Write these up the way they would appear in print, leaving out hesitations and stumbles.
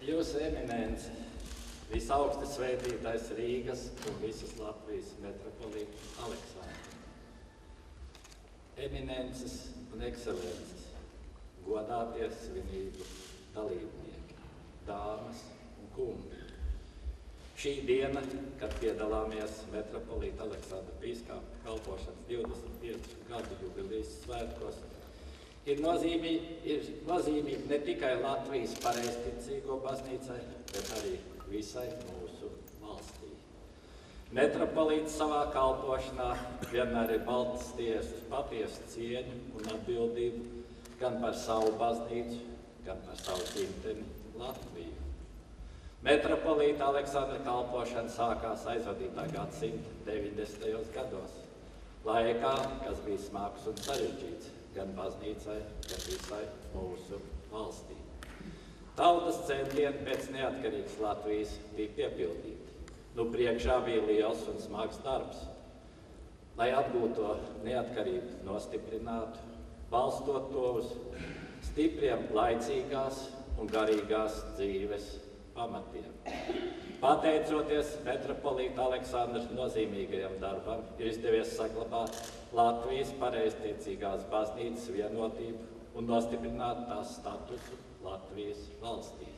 Jūsu eminence, visaugsti svētītais Rīgas un visas Latvijas metropolīts Aleksandrs. Eminences un ekscelences, godātie svinību dalībnieki, dāmas un kungi. Šī diena, kad piedalāmies metropolīta Aleksandra pīskāpa kalpošanas 25 gadu jubilejas svētkos, ir nozīmīgi ne tikai Latvijas pareizticīgo baznīcai, bet arī visai mūsu valstī. Metropolīts savā kalpošanā vienmēr ir balstījies uz patiesu cieņu un atbildību gan par savu baznīcu, gan par savu dzimteni Latviju. Metropolīta Aleksandra kalpošana sākās aizvadītā gadsimta 90. gados, laikā, kas bija smags un sarežģīts gan baznīcai, gan visai mūsu valstī. Tautas centieni pēc neatkarīgas Latvijas bija piepildīti. Priekšā bija liels un smags darbs, lai atgūto neatkarību nostiprinātu, balstot to uz stipriem laicīgās un garīgās dzīves pamatiem. Pateicoties metropolīta Aleksandra nozīmīgajam darbam, ir izdevies saglabāt Latvijas pareiztiecīgās baznīcas vienotību un nostiprināt tās statusu Latvijas valstī.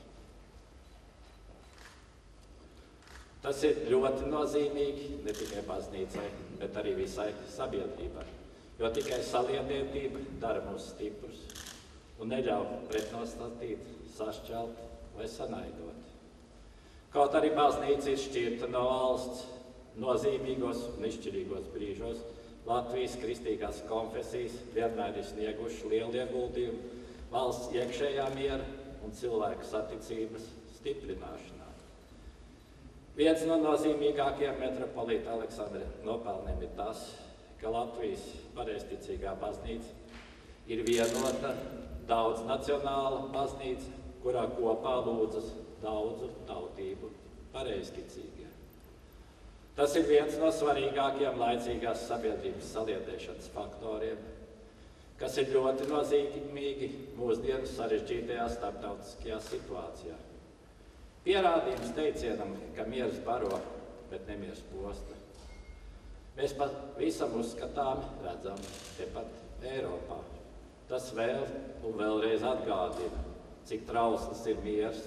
Tas ir ļoti nozīmīgi ne tikai baznīcai, bet arī visai sabiedrībai, jo tikai saliedētība dara mūs stiprus un neļauj pretnostatīt, sašķelt vai sanaidot. Kaut arī baznīca ir šķirta no valsts, nozīmīgos un izšķirīgos brīžos Latvijas kristīgās konfesijas vienmēr ir snieguši lielu ieguldījumu valsts iekšējā miera un cilvēku saticības stiprināšanā. Viens no nozīmīgākajiem metropolīta Aleksandra nopelniem ir tas, ka Latvijas pareizticīgā baznīca ir vienota daudznacionāla baznīca, kurā kopā lūdzas daudzu tautību pareizticīgie. Tas ir viens no svarīgākajiem laicīgās sabiedrības saliedēšanas faktoriem, kas ir ļoti nozīmīgi mūsdienu sarežģītajā starptautiskajā situācijā. Pierādījums teicienam, ka miers baro, bet nemiers posta. Mēs pavisam uzskatām, redzam tepat Eiropā. Tas vēl un vēlreiz atgādina, cik trausls ir miers.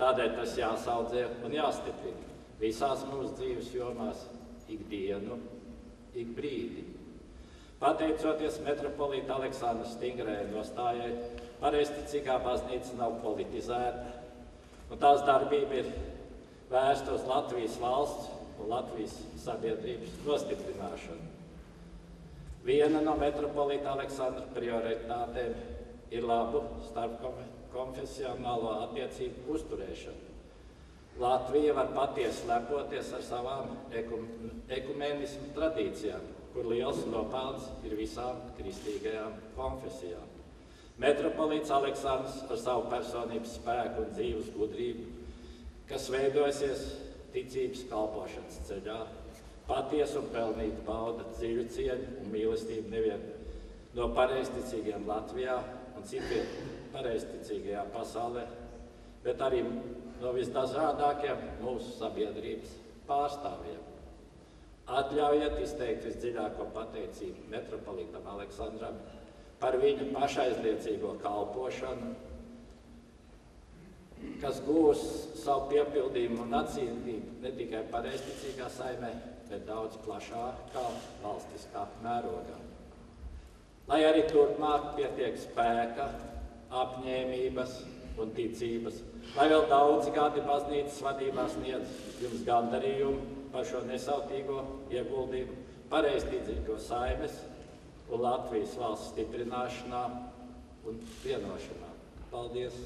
Tādēļ tas jāsaudzē un jāstiprina visās mūsu dzīves jomās, ikdienu, ik brīdi. Pateicoties metropolīta Aleksandra stingrajai nostājai, pareizticīgā baznīca nav politizēta, un tās darbība ir vērsta uz Latvijas valsts un Latvijas sabiedrības nostiprināšanu. Viena no metropolīta Aleksandra prioritātēm ir labu starpkonfesionālo attiecību uzturēšanu. Latvija var patiesi lepoties ar savām ekumenismu tradīcijām, kur liels nopelns ir visām kristīgajām konfesijām. Metropolīts Aleksandrs ar savu personības spēku un dzīves gudrību, kas veidojasies ticības kalpošanas ceļā, patiesi un pelnīti bauda dziļu cieņu un mīlestību nevien no pareizticīgiem Latvijā un citiem pareizticīgajā pasaulē, bet arī no visdažādākiem mūsu sabiedrības pārstāvjiem. Atļaujiet izteikt visdziļāko pateicību metropolītam Aleksandram par viņa pašaizliecīgo kalpošanu, kas gūs savu piepildījumu un atzītību ne tikai pareizticīgā saimē, bet daudz plašākā valstiskā mērogā. Lai arī turpmāk pietiek spēka, apņēmības un ticības, lai vēl daudzi gadi baznīcas vadībā sniedz jums gandarījumu par šo nesautīgo ieguldījumu pareizticīgo saimes un Latvijas valsts stiprināšanā un vienošanā. Paldies!